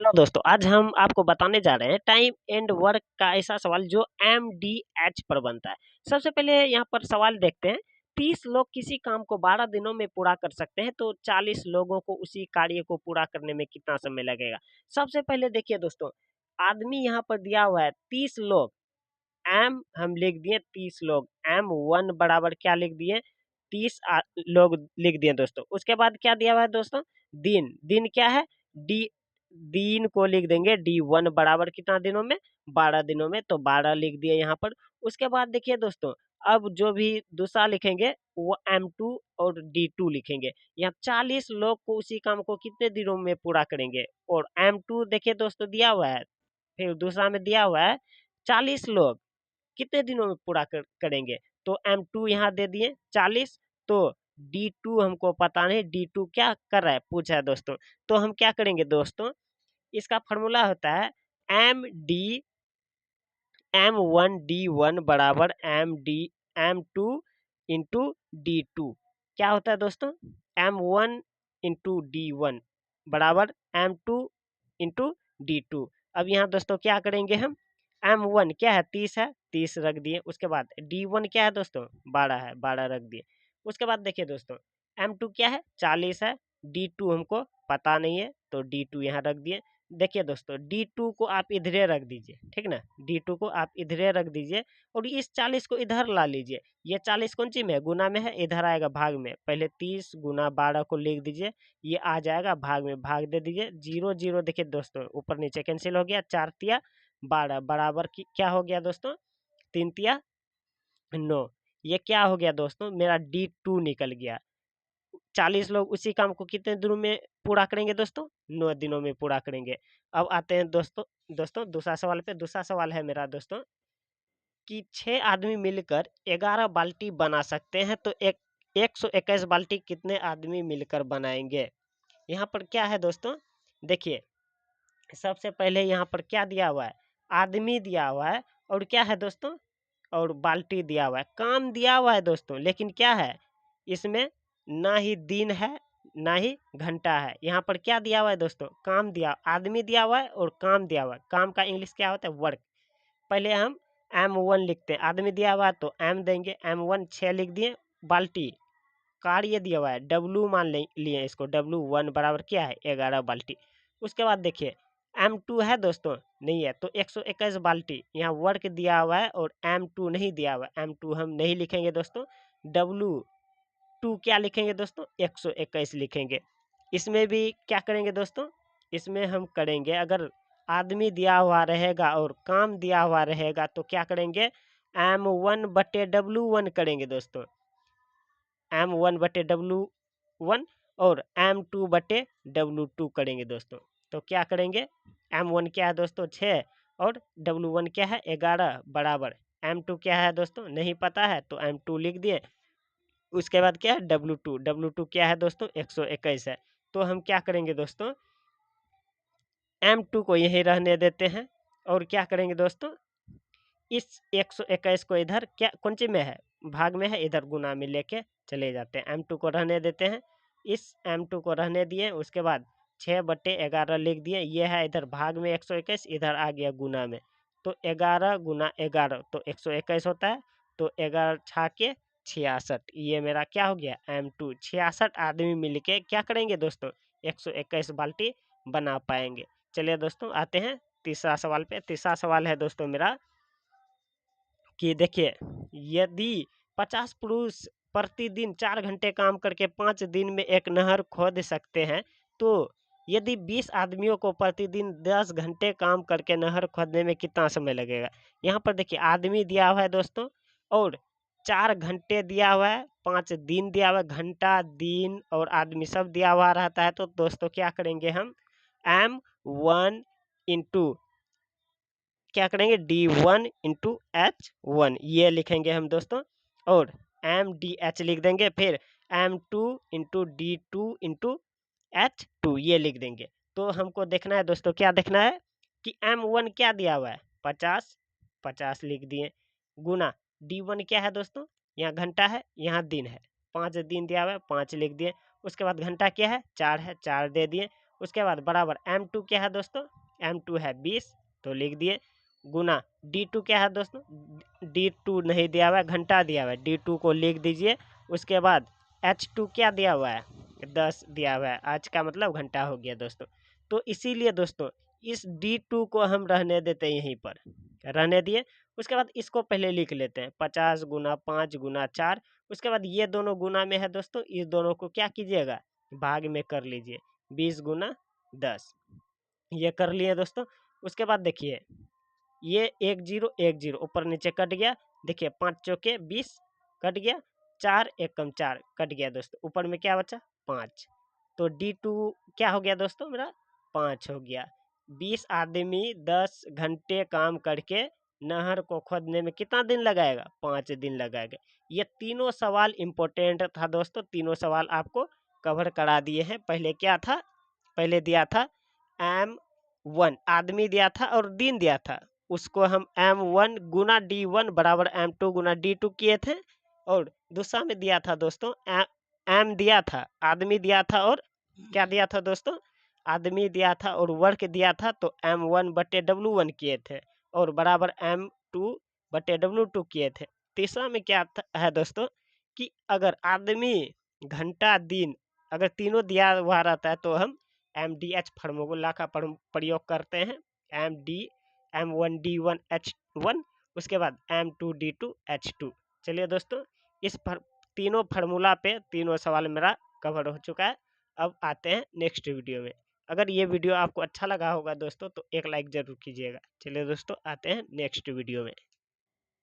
Hello दोस्तों, आज हम आपको बताने जा रहे हैं टाइम एंड वर्क का ऐसा सवाल जो एमडीएच पर बनता है। सबसे पहले यहाँ पर सवाल देखते हैं। 30 लोग किसी काम को 12 दिनों में पूरा कर सकते हैं, तो 40 लोगों को उसी कार्य को पूरा करने में कितना समय लगेगा। सबसे पहले देखिए दोस्तों, आदमी यहाँ पर दिया हुआ है 30 लोग। एम हम लिख दिए 30 लोग, M1 बराबर क्या लिख दिए, 30 लोग लिख दिए दोस्तों। उसके बाद क्या दिया हुआ है दोस्तों, दिन। दिन क्या है, डी। दिन को लिख देंगे D1 बराबर कितना दिनों में, 12 दिनों में, तो 12 लिख दिए यहाँ पर। उसके बाद देखिए दोस्तों, अब जो भी दूसरा लिखेंगे वो M2 और D2 लिखेंगे। यहाँ 40 लोग को उसी काम को कितने दिनों में पूरा करेंगे, और M2 देखिए दोस्तों दिया हुआ है, फिर दूसरा में दिया हुआ है 40 लोग कितने दिनों में पूरा करेंगे, तो M2 यहाँ दे दिए 40। तो D2 हमको पता नहीं, D2 क्या कर रहा है पूछा है दोस्तों। तो हम क्या करेंगे दोस्तों, इसका फॉर्मूला होता है M1D1 बराबर M2 इंटू D2। क्या होता है दोस्तों, M1 इंटू D1 बराबर M2 इंटू D2। अब यहाँ दोस्तों क्या करेंगे हम, M1 क्या है 30 है, 30 रख दिए। उसके बाद D1 क्या है दोस्तों 12 है, 12 रख दिए। उसके बाद देखिए दोस्तों, M2 क्या है 40 है, D2 हमको पता नहीं है, तो D2 यहाँ रख दिए। देखिए दोस्तों, D2 को आप इधरे रख दीजिए, ठीक ना, D2 को आप इधरे रख दीजिए और इस 40 को इधर ला लीजिए। ये 40 कौन सी में है, गुना में है, इधर आएगा भाग में। पहले 30 गुना 12 को लिख दीजिए, ये आ जाएगा भाग में, भाग दे दीजिए। 0 0 देखिए दोस्तों, ऊपर नीचे कैंसिल हो गया, 4 तिया 12 बराबर की क्या हो गया दोस्तों, 3 तिया 9। ये क्या हो गया दोस्तों, मेरा D2 निकल गया। 40 लोग उसी काम को कितने दिनों में पूरा करेंगे दोस्तों, 9 दिनों में पूरा करेंगे। अब आते हैं दोस्तों दोस्तों दूसरा सवाल पे। दूसरा सवाल है मेरा दोस्तों कि 6 आदमी मिलकर 11 बाल्टी बना सकते हैं, तो 121 बाल्टी कितने आदमी मिलकर बनाएंगे। यहाँ पर क्या है दोस्तों, देखिए सबसे पहले यहाँ पर क्या दिया हुआ है, आदमी दिया हुआ है, और क्या है दोस्तों, और बाल्टी दिया हुआ है, काम दिया हुआ है दोस्तों। लेकिन क्या है इसमें, ना ही दिन है ना ही घंटा है। यहाँ पर क्या दिया हुआ है दोस्तों, काम दिया, आदमी दिया हुआ है और काम दिया हुआ है। काम का इंग्लिश क्या होता है, वर्क। पहले हम M1 लिखते हैं, आदमी दिया हुआ है तो M देंगे, M1 6 लिख दिए। बाल्टी कार्य दिया हुआ है, W मान लिए इसको, W1 बराबर क्या है 11 बाल्टी। उसके बाद देखिए M2 है दोस्तों, नहीं है, तो 121 बाल्टी। यहाँ वर्क दिया हुआ है और M2 नहीं दिया हुआ है, M2 हम नहीं लिखेंगे दोस्तों। W2 क्या लिखेंगे दोस्तों, 121 लिखेंगे। इसमें भी क्या करेंगे दोस्तों, इसमें हम करेंगे, अगर आदमी दिया हुआ रहेगा और काम दिया हुआ रहेगा तो क्या करेंगे, M1/W1 करेंगे दोस्तों, M1/W1 और M2/W2 करेंगे दोस्तों। तो क्या करेंगे, M1 क्या है दोस्तों 6 और W1 क्या है 11 बराबर, M2 क्या है दोस्तों नहीं पता है, तो M2 लिख दिए। उसके बाद क्या है W2 क्या है दोस्तों 121 है। तो हम क्या करेंगे दोस्तों, M2 को यही रहने देते हैं, और क्या करेंगे दोस्तों, इस 121 को इधर क्या कौन सी में है, भाग में है, इधर गुना में लेके चले जाते हैं। M2 को रहने देते हैं, इस M2 को रहने दिए। उसके बाद 6/11 लिख दिए, ये है इधर भाग में 121, इधर आ गया गुना में, तो 11 गुना 11 तो 121 होता है। तो 11 छाके 66, ये मेरा क्या हो गया M2। 66 आदमी मिलके क्या करेंगे दोस्तों, 121 बाल्टी बना पाएंगे। चलिए दोस्तों आते हैं तीसरा सवाल पे। तीसरा सवाल है दोस्तों मेरा कि देखिए, यदि 50 पुरुष प्रतिदिन 4 घंटे काम करके 5 दिन में एक नहर खोद सकते हैं, तो यदि 20 आदमियों को प्रतिदिन 10 घंटे काम करके नहर खोदने में कितना समय लगेगा। यहाँ पर देखिए आदमी दिया हुआ है दोस्तों, और 4 घंटे दिया हुआ है, 5 दिन दिया हुआ है, घंटा दिन और आदमी सब दिया हुआ रहता है। तो दोस्तों क्या करेंगे हम, M1 इंटू क्या करेंगे D1 इंटू H1 ये लिखेंगे हम दोस्तों, और MDH लिख देंगे। फिर M2 into D2 into H2 ये लिख देंगे। तो हमको देखना है दोस्तों, क्या देखना है कि M1 क्या दिया हुआ है 50, 50 लिख दिए, गुना D1 क्या है दोस्तों, यहाँ घंटा है यहाँ दिन है, 5 दिन दिया हुआ है 5 लिख दिए। उसके बाद घंटा क्या है 4 है, 4 दे दिए। उसके बाद बराबर M2 क्या है दोस्तों, M2 है 20 तो लिख दिए, गुना D2 क्या है दोस्तों, D2 नहीं दिया हुआ है, घंटा दिया हुआ है, D2 को लिख दीजिए। उसके बाद H2 क्या दिया हुआ है, 10 दिया हुआ है, आज का मतलब घंटा हो गया दोस्तों। तो इसीलिए दोस्तों इस D2 को हम रहने देते हैं, यहीं पर रहने दिए। उसके बाद इसको पहले लिख लेते हैं, 50 गुना 5 गुना 4। उसके बाद ये दोनों गुना में है दोस्तों, इस दोनों को क्या कीजिएगा, भाग में कर लीजिए, 20 गुना 10, ये कर लिए दोस्तों। उसके बाद देखिए ये 1 0 1 0 ऊपर नीचे कट गया, देखिए 5 चौके 20 कट गया, 4 एकम 4 कट गया दोस्तों, ऊपर में क्या बचा 5। तो D2 क्या हो गया दोस्तों मेरा 5 हो गया। 20 आदमी 10 घंटे काम करके नहर को खोदने में कितना दिन लगाएगा, 5 दिन लगाएगा। ये तीनों सवाल इम्पोर्टेंट था दोस्तों, तीनों सवाल आपको कवर करा दिए हैं। पहले क्या था, पहले दिया था M1 आदमी दिया था और दिन दिया था, उसको हम M1 गुना D1 बराबर M2 गुना D2 किए थे। और दूसरा में दिया था दोस्तों M दिया था, आदमी दिया था और क्या दिया था दोस्तों, आदमी दिया था और वर्क दिया था, तो M1 बटे W1 किए थे और बराबर M2 बटे W2 किए थे। तीसरा में क्या है दोस्तों कि अगर आदमी घंटा दिन अगर तीनों दिया हुआ रहता है तो हम MDH फार्मूला का प्रयोग करते हैं, M1D1H1, उसके बाद M2D2H2। चलिए दोस्तों इस तीनों फार्मूला पे तीनों सवाल मेरा कवर हो चुका है। अब आते हैं नेक्स्ट वीडियो में। अगर ये वीडियो आपको अच्छा लगा होगा दोस्तों तो एक लाइक ज़रूर कीजिएगा। चलिए दोस्तों आते हैं नेक्स्ट वीडियो में।